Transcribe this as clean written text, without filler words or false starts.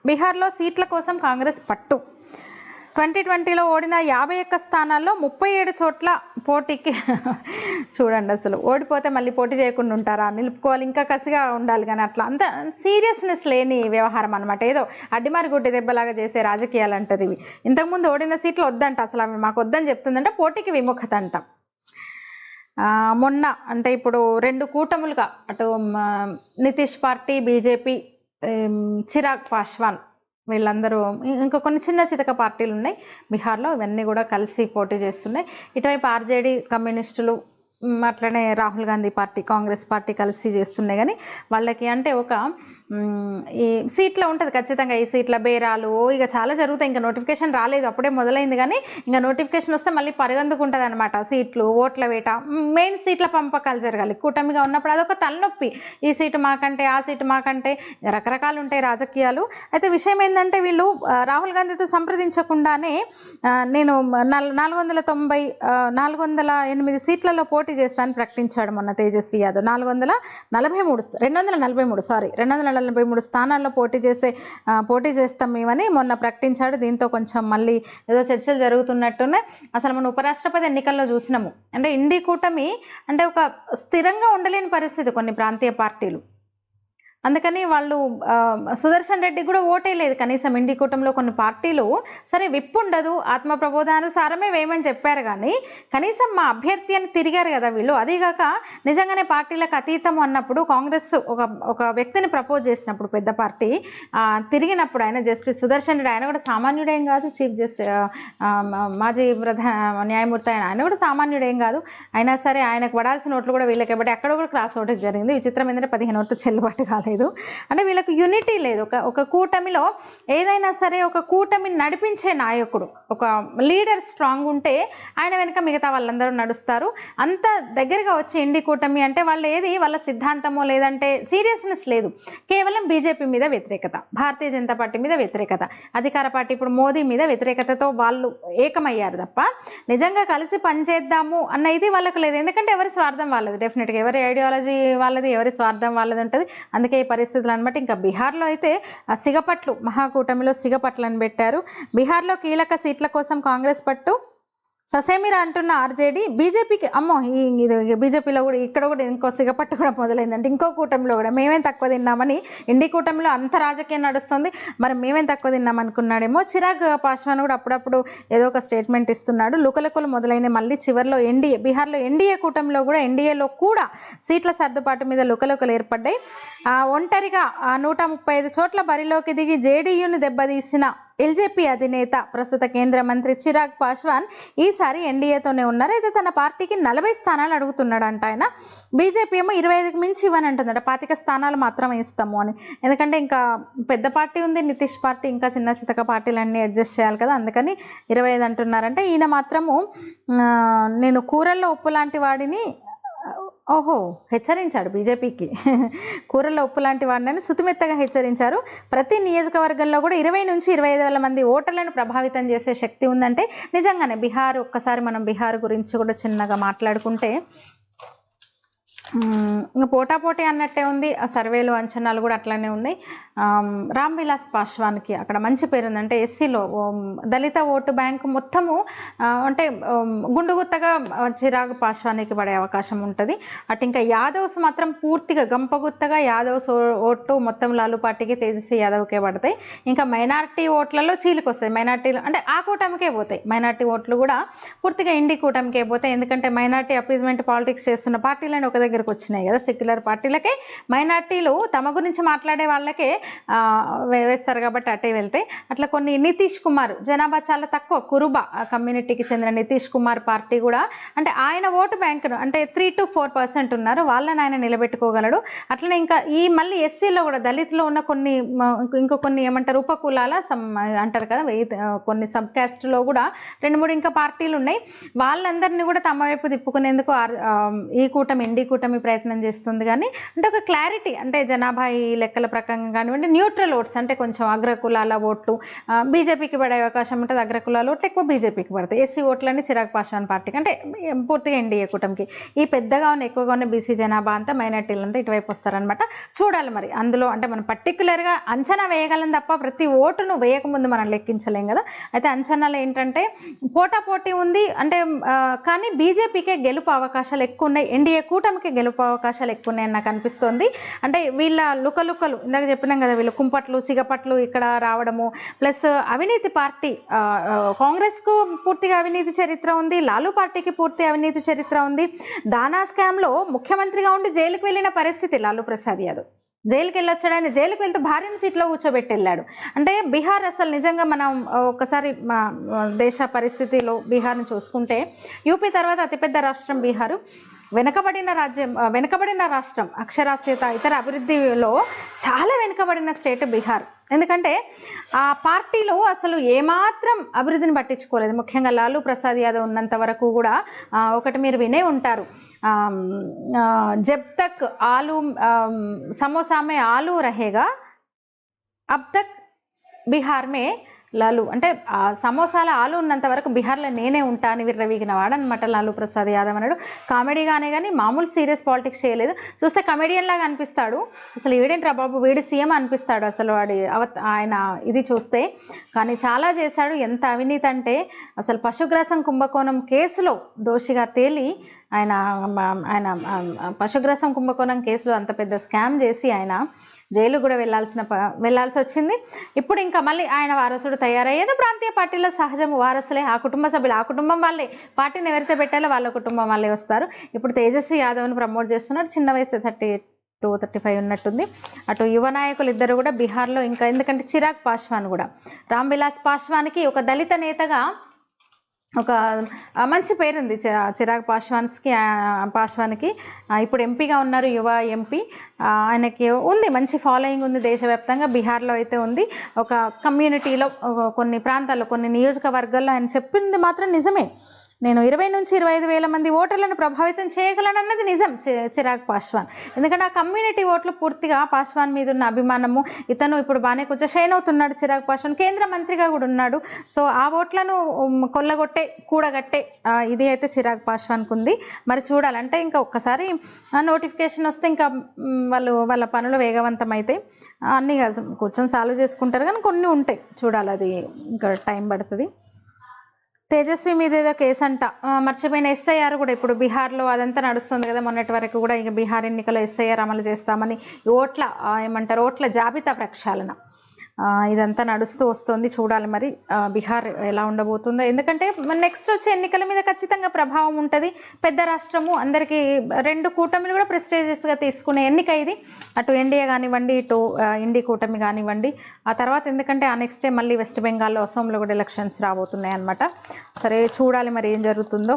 బీహార్లో సీట్ల కోసం కాంగ్రెస్ పట్టు. 2020లో ఓడిన 51 స్థానాల్లో 37 చోట్ల పోటీకి చూడండి, అసలు ఓడిపోతే మళ్ళీ పోటీ చేయకుండా ఉంటారా? నిలుపుకోవాలి, ఇంకా కసిగా ఉండాలి. కానీ అట్లా అంత సీరియస్నెస్ లేని వ్యవహారం అనమాట. ఏదో అడ్డిమారి గుడ్డి దెబ్బలాగా చేసే రాజకీయాలు అంటారు ఇవి. ఇంతకుముందు ఓడిన సీట్లు వద్దంట, అసలు అవి మాకు వద్దని చెప్తుందంటే పోటీకి విముఖత అంట. మొన్న అంటే ఇప్పుడు 2 కూటములుగా అటు నితీష్ పార్టీ, బీజేపీ, చిరాగ్ పాస్వాన్ వీళ్ళందరూ, ఇంకా కొన్ని చిన్న చితక పార్టీలు ఉన్నాయి బీహార్లో, ఇవన్నీ కూడా కలిసి పోటీ చేస్తున్నాయి. ఇటువైపు ఆర్జేడీ, కమ్యూనిస్టులు, అట్లనే రాహుల్ గాంధీ పార్టీ, కాంగ్రెస్ పార్టీ కలిసి చేస్తున్నాయి. కానీ వాళ్ళకి అంటే ఒక ఈ సీట్లో ఉంటుంది ఖచ్చితంగా, ఈ సీట్ల బేరాలు ఇక చాలా జరుగుతాయి. ఇంకా నోటిఫికేషన్ రాలేదు, అప్పుడే మొదలైంది. కానీ ఇంకా నోటిఫికేషన్ వస్తే మళ్ళీ పరిగెందుకుంటుంది అనమాట. సీట్లు, ఓట్ల వేట, మెయిన్ సీట్ల పంపకాలు జరగాలి. కూటమిగా ఉన్నప్పుడు అదొక తలనొప్పి. ఈ సీటు మాకంటే, ఆ సీటు మాకంటే, రకరకాలు ఉంటాయి రాజకీయాలు. అయితే విషయం ఏంటంటే వీళ్ళు రాహుల్ గాంధీతో సంప్రదించకుండానే నేను 408 సీట్లలో పోటీ చేస్తానని ప్రకటించాడు మొన్న తేజస్వి యాదవ్. 243 స్థానాల్లో పోటీ చేస్తాం మేమని మొన్న ప్రకటించాడు. దీంతో కొంచెం మళ్ళీ ఏదో చర్చలు జరుగుతున్నట్టునే. అసలు మన ఉపరాష్ట్రపతి ఎన్నికల్లో చూసినాము, అంటే ఇండి కూటమి అంటే ఒక స్థిరంగా ఉండలేని పరిస్థితి కొన్ని ప్రాంతీయ పార్టీలు. అందుకని వాళ్ళు సుదర్శన్ రెడ్డి కూడా ఓటే లేదు కనీసం. ఇండి కూటమిలో కొన్ని పార్టీలు సరే విప్ ఉండదు, ఆత్మ ప్రబోధానుసారమే వేయమని చెప్పారు, కానీ కనీసం మా అభ్యర్థి అని తిరిగారు కదా వీళ్ళు. అదేగాక నిజంగానే పార్టీలకు అతీతం అన్నప్పుడు కాంగ్రెస్ ఒక వ్యక్తిని ప్రపోజ్ చేసినప్పుడు పెద్ద పార్టీ తిరిగినప్పుడు ఆయన జస్టిస్ సుదర్శన్ రెడ్డి, ఆయన కూడా సామాన్యుడేం కాదు, చీఫ్ జస్టిస్ మాజీ న్యాయమూర్తి ఆయన కూడా సామాన్యుడేం కాదు. అయినా సరే ఆయనకు పడాల్సిన ఓట్లు కూడా వీళ్ళకి ఇవ్వబట్టి అక్కడ కూడా క్రాస్ ఓటింగ్ జరిగింది. విచిత్రం ఏంటంటే 15 ఓట్లు చెల్లుబాటు కాలేదు. అంటే వీళ్ళకి యూనిటీ లేదు. ఒక కూటమిలో ఏదైనా సరే ఒక కూటమిని నడిపించే నాయకుడు, ఒక లీడర్ స్ట్రాంగ్ ఉంటే ఆయన వెనుక మిగతా వాళ్ళందరూ నడుస్తారు. అంత దగ్గరగా వచ్చే ఇండి కూటమి అంటే వాళ్ళు ఏది వాళ్ళ సిద్ధాంతమో లేదంటే సీరియస్నెస్ లేదు, కేవలం బీజేపీ మీద వ్యతిరేకత, భారతీయ జనతా పార్టీ మీద వ్యతిరేకత, అధికార పార్టీ ఇప్పుడు మోదీ మీద వ్యతిరేకతతో వాళ్ళు ఏకమయ్యారు తప్ప నిజంగా కలిసి పనిచేద్దాము అన్న ఇది వాళ్ళకు లేదు. ఎందుకంటే ఎవరి స్వార్థం వాళ్ళది, డెఫినెట్గా ఎవరి ఐడియాలజీ వాళ్ళది, ఎవరి స్వార్థం వాళ్ళది ఉంటుంది. అందుకే ఈ పరిస్థితులు అనమాట. ఇంకా బీహార్లో అయితే సిగపట్లు, మహాకూటమిలో సిగపట్లను పెట్టారు. బీహార్లో కీలక సీట్ల కోసం కాంగ్రెస్ పట్టు. ససేమిరా అంటున్న ఆర్జేడీ, బీజేపీకి అమ్మో ఇది బీజేపీలో కూడా ఇక్కడ కూడా ఇంకో సిగపట్టు కూడా మొదలైందంటే ఇంకో కూటమిలో కూడా మేమేం తక్కువ తిన్నామని. ఇండి కూటమిలో అంత రాజకీయం నడుస్తుంది, మరి మేమేం తక్కువ తిన్నాం అనుకున్నాడేమో. చిరాగ్ పాస్వాన్ కూడా అప్పుడప్పుడు ఏదో ఒక స్టేట్మెంట్ ఇస్తున్నాడు. లుకలుకలు మొదలైన మళ్ళీ చివరిలో బీహార్లో ఎన్డీఏ కూటమిలో కూడా, ఎన్డీఏలో కూడా సీట్ల సర్దుబాటు మీద లుకలుకలు ఏర్పడ్డాయి. ఒంటరిగా 135 చోట్ల బరిలోకి దిగి జేడీయూను దెబ్బతీసిన ఎల్జేపీ అధినేత ప్రస్తుత కేంద్ర మంత్రి చిరాగ్ పాస్వాన్ ఈసారి ఎన్డీఏతోనే ఉన్నారు. అయితే తన పార్టీకి 40 స్థానాలు అడుగుతున్నాడంట ఆయన. బీజేపీ ఏమో 25కి మించి ఇవ్వని అంటుందట, 25 స్థానాలు మాత్రమే ఇస్తాము అని. ఎందుకంటే ఇంకా పెద్ద పార్టీ ఉంది నితీష్ పార్టీ, ఇంకా చిన్న చితక పార్టీలన్నీ అడ్జస్ట్ చేయాలి కదా, అందుకని 25 అంటున్నారంటే. ఈయన మాత్రము నేను కూరల్లో ఉప్పు లాంటి వాడిని హెచ్చరించాడు బీజేపీకి. కూరల్లో ఉప్పు లాంటి వాడిని సుతిమెత్తగా హెచ్చరించారు. ప్రతి నియోజకవర్గంలో కూడా 20 నుంచి 25,000 మంది ఓటర్లను ప్రభావితం చేసే శక్తి ఉందంటే నిజంగానే బీహార్, ఒక్కసారి మనం బీహార్ గురించి కూడా చిన్నగా మాట్లాడుకుంటే ఇంకా పోటాపోటీ అన్నట్టే ఉంది. ఆ సర్వేలు, అంచనాలు కూడా అట్లనే ఉన్నాయి. రామ్ విలాస్ పాస్వాన్కి అక్కడ మంచి పేరు ఉంది. అంటే ఎస్సీలో దళిత ఓటు బ్యాంకు మొత్తము అంటే గుండుగుత్తగా చిరాగ్ పాస్వాన్కి పడే అవకాశం ఉంటుంది. అటు ఇంకా యాదవ్స్ మాత్రం పూర్తిగా గంపగుత్తగా యాదవ్స్ ఓటు మొత్తం లాలు పార్టీకి, తేజస్వి యాదవ్కే పడతాయి. ఇంకా మైనారిటీ ఓట్లలో చీలికి వస్తాయి. మైనారిటీలు అంటే ఆ కూటమికే పోతాయి. మైనారిటీ ఓట్లు కూడా పూర్తిగా ఇండి కూటమికే పోతాయి. ఎందుకంటే మైనారిటీ అపీజ్మెంట్ పాలిటిక్స్ చేస్తున్న పార్టీలను ఒక దగ్గరకు వచ్చినాయి కదా, సెక్యులర్ పార్టీలకే. మైనారిటీలు తమ గురించి మాట్లాడే వాళ్ళకే వేస్తారు కాబట్టి అటే వెళ్తాయి. అట్లా కొన్ని నితీష్ కుమార్ జనాభా చాలా తక్కువ, కురుబా కమ్యూనిటీకి చెందిన నితీష్ కుమార్ పార్టీ కూడా అంటే ఆయన ఓటు బ్యాంకును అంటే 3 to 4% ఉన్నారు, వాళ్ళని ఆయన నిలబెట్టుకోగలడు. అట్లనే ఇంకా ఈ మళ్ళీ ఎస్సీలో కూడా దళితులో ఉన్న కొన్ని ఏమంటారు ఉపకులాల అంటారు కదా, కొన్ని సబ్ క్యాస్ట్లో కూడా 2-3 ఇంకా పార్టీలు ఉన్నాయి. వాళ్ళందరినీ కూడా తమ వైపు తిప్పుకునేందుకు ఈ కూటమి, ఇండి కూటమి కూటమి ప్రయత్నం చేస్తుంది కానీ అంటే ఒక క్లారిటీ అంటే జనాభా ఈ లెక్కల ప్రకారం కానివ్వండి న్యూట్రల్ ఓట్స్ అంటే కొంచెం అగ్రకులాల ఓట్లు బీజేపీకి పడే అవకాశం ఉంటుంది, అగ్రకులాల ఓట్లు ఎక్కువ బీజేపీకి పడతాయి, ఎస్సీ ఓట్లన్నీ చిరాగ్ పాస్వాన్ పార్టీకి అంటే పూర్తిగా ఎన్డీఏ కూటమికి, ఈ పెద్దగా ఉన్న ఎక్కువగా ఉన్న బీసీ జనాభా అంతా మైనార్టీలంతా ఇటువైపు వస్తారనమాట. చూడాలి మరి అందులో అంటే మనం పర్టికులర్గా అంచనా వేయగలం తప్ప ప్రతి ఓటును వేయకముందు మనం లెక్కించలేం కదా. అయితే అంచనాలు ఏంటంటే పోటాపోటీ ఉంది అంటే కానీ బీజేపీకే గెలుపు అవకాశాలు ఎక్కువ ఉన్నాయి, ఎన్డీఏ కూటమికి గెలుపు అవకాశాలు ఎక్కువ ఉన్నాయని నాకు అనిపిస్తోంది. అంటే వీళ్ళ లుకలుకలు ఇందాక చెప్పినాం కదా, వీళ్ళు కుంపట్లు సిగపట్లు ఇక్కడ రావడము, ప్లస్ అవినీతి పార్టీ కాంగ్రెస్కు పూర్తిగా అవినీతి చరిత్ర ఉంది, లాలూ పార్టీకి పూర్తి అవినీతి చరిత్ర ఉంది. దానా స్కామ్లో ముఖ్యమంత్రిగా ఉండి జైలుకు వెళ్ళిన పరిస్థితి లాలూ ప్రసాద్ యాదవ్, జైలుకి వెళ్ళొచ్చాడు, ఆయన జైలుకి వెళ్తే భార్యను సీట్లో కూర్చోబెట్టి వెళ్ళాడు. అంటే బీహార్ అసలు నిజంగా మనం ఒకసారి మా దేశ పరిస్థితిలో బీహార్ని చూసుకుంటే యూపీ తర్వాత అతిపెద్ద రాష్ట్రం బీహారు, వెనుకబడిన రాష్ట్రం, అక్షరాస్యత ఇతర అభివృద్ధిలో చాలా వెనుకబడిన స్టేట్ బీహార్. ఎందుకంటే ఆ పార్టీలో అసలు ఏమాత్రం అభివృద్ధిని పట్టించుకోలేదు. ముఖ్యంగా లాలూ ప్రసాద్ యాదవ్ ఉన్నంత వరకు కూడా ఒకటి మీరు వినే ఉంటారు, జబ్ తక్ ఆలూ సమోసా మే ఆలూ రహేగా అబ్ తక్ బీహార్ మే లాలూ, అంటే సమోసాల ఆలు ఉన్నంత వరకు బీహార్లో నేనే ఉంటా అని విర్రవీగిన వాడనమాట లాలూ ప్రసాద్ యాదవ్ అన్నాడు. కామెడీగానే కానీ మామూలు సీరియస్ పాలిటిక్స్ చేయలేదు. చూస్తే కమెడియన్ లాగా అనిపిస్తాడు, అసలు వీడేంట్రా బాబు వీడి సీఎం అనిపిస్తాడు అసలు ఆయన ఇది చూస్తే. కానీ చాలా చేశాడు. ఎంత అవినీతి అంటే అసలు పశుగ్రాసం కుంభకోణం కేసులో దోషిగా తేలి ఆయన పశుగ్రాసం కుంభకోణం కేసులో అంత పెద్ద స్కామ్ చేసి ఆయన జైలు కూడా వెళ్ళాల్సి వచ్చింది. ఇప్పుడు ఇంకా మళ్ళీ ఆయన వారసుడు తయారయ్యాడు. ప్రాంతీయ పార్టీలో సహజం వారసులే, ఆ కుటుంబ సభ్యులు, ఆ కుటుంబం వాళ్ళే, పార్టీని ఎవరైతే పెట్టాలో వాళ్ళ కుటుంబం వాళ్ళే వస్తారు. ఇప్పుడు తేజస్వి యాదవ్ని ప్రమోట్ చేస్తున్నారు, చిన్న వయసు 32-35 ఉన్నట్టుంది. అటు యువ నాయకులు ఇద్దరు కూడా బీహార్లో ఇంకా, ఎందుకంటే చిరాగ్ పాస్వాన్ కూడా, రామ్ విలాస్ పాస్వాన్కి ఒక దళిత నేతగా ఒక మంచి పేరుంది చిరాగ్ పాస్వాన్కి. ఇప్పుడు ఎంపీగా ఉన్నారు, యువ ఎంపీ. ఆయనకి ఉంది మంచి ఫాలోయింగ్ ఉంది దేశవ్యాప్తంగా, బీహార్లో అయితే ఉంది. ఒక కమ్యూనిటీలో కొన్ని ప్రాంతాల్లో కొన్ని నియోజకవర్గాల్లో ఆయన చెప్పింది మాత్రం నిజమే, నేను 20 నుంచి 25 వేల మంది ఓటర్లను ప్రభావితం చేయగలనన్నది నిజం చిరాగ్ పాస్వాన్. ఎందుకంటే ఆ కమ్యూనిటీ ఓట్లు పూర్తిగా పాస్వాన్ మీద ఉన్న అభిమానము, ఇతను ఇప్పుడు బాగానే కొంచెం షైన్ అవుతున్నాడు చిరాగ్ పాస్వాన్, కేంద్ర మంత్రిగా కూడా ఉన్నాడు. సో ఆ ఓట్లను కూడగట్టే ఇది అయితే చిరాగ్ పాస్వాన్కు ఉంది. మరి చూడాలంటే ఇంకా ఒక్కసారి నోటిఫికేషన్ వస్తే ఇంకా వాళ్ళ పనులు వేగవంతం అయితే అన్నీ కూర్చొని సాల్వ్ చేసుకుంటారు, కానీ కొన్ని ఉంటాయి చూడాలి, అది ఇంకా టైం పడుతుంది. తేజస్వి మీద ఏదో కేసు అంట, మర్చిపోయిన ఎస్ఐఆర్ కూడా ఇప్పుడు బీహార్లో అదంతా నడుస్తుంది కదా, మొన్నటి వరకు కూడా ఇక బీహార్ ఎన్నికల్లో ఎస్ఐఆర్ అమలు చేస్తామని ఓట్ల జాబితా ప్రక్షాళన ఇదంతా నడుస్తూ వస్తుంది. చూడాలి మరి బీహార్ ఎలా ఉండబోతుందో, ఎందుకంటే నెక్స్ట్ వచ్చే ఎన్నికల మీద ఖచ్చితంగా ప్రభావం ఉంటుంది. పెద్ద రాష్ట్రము, అందరికీ 2 కూటమిలు కూడా ప్రెస్టేజియస్గా తీసుకునే ఎన్నిక ఇది, అటు ఎన్డీఏ కానివ్వండి, ఇటు ఇండి కూటమి కానివ్వండి. ఆ తర్వాత ఎందుకంటే ఆ నెక్స్ట్ డే మళ్ళీ వెస్ట్ బెంగాల్లో, అసోంలో కూడా ఎలక్షన్స్ రాబోతున్నాయి అన్నమాట. సరే చూడాలి మరి ఏం జరుగుతుందో.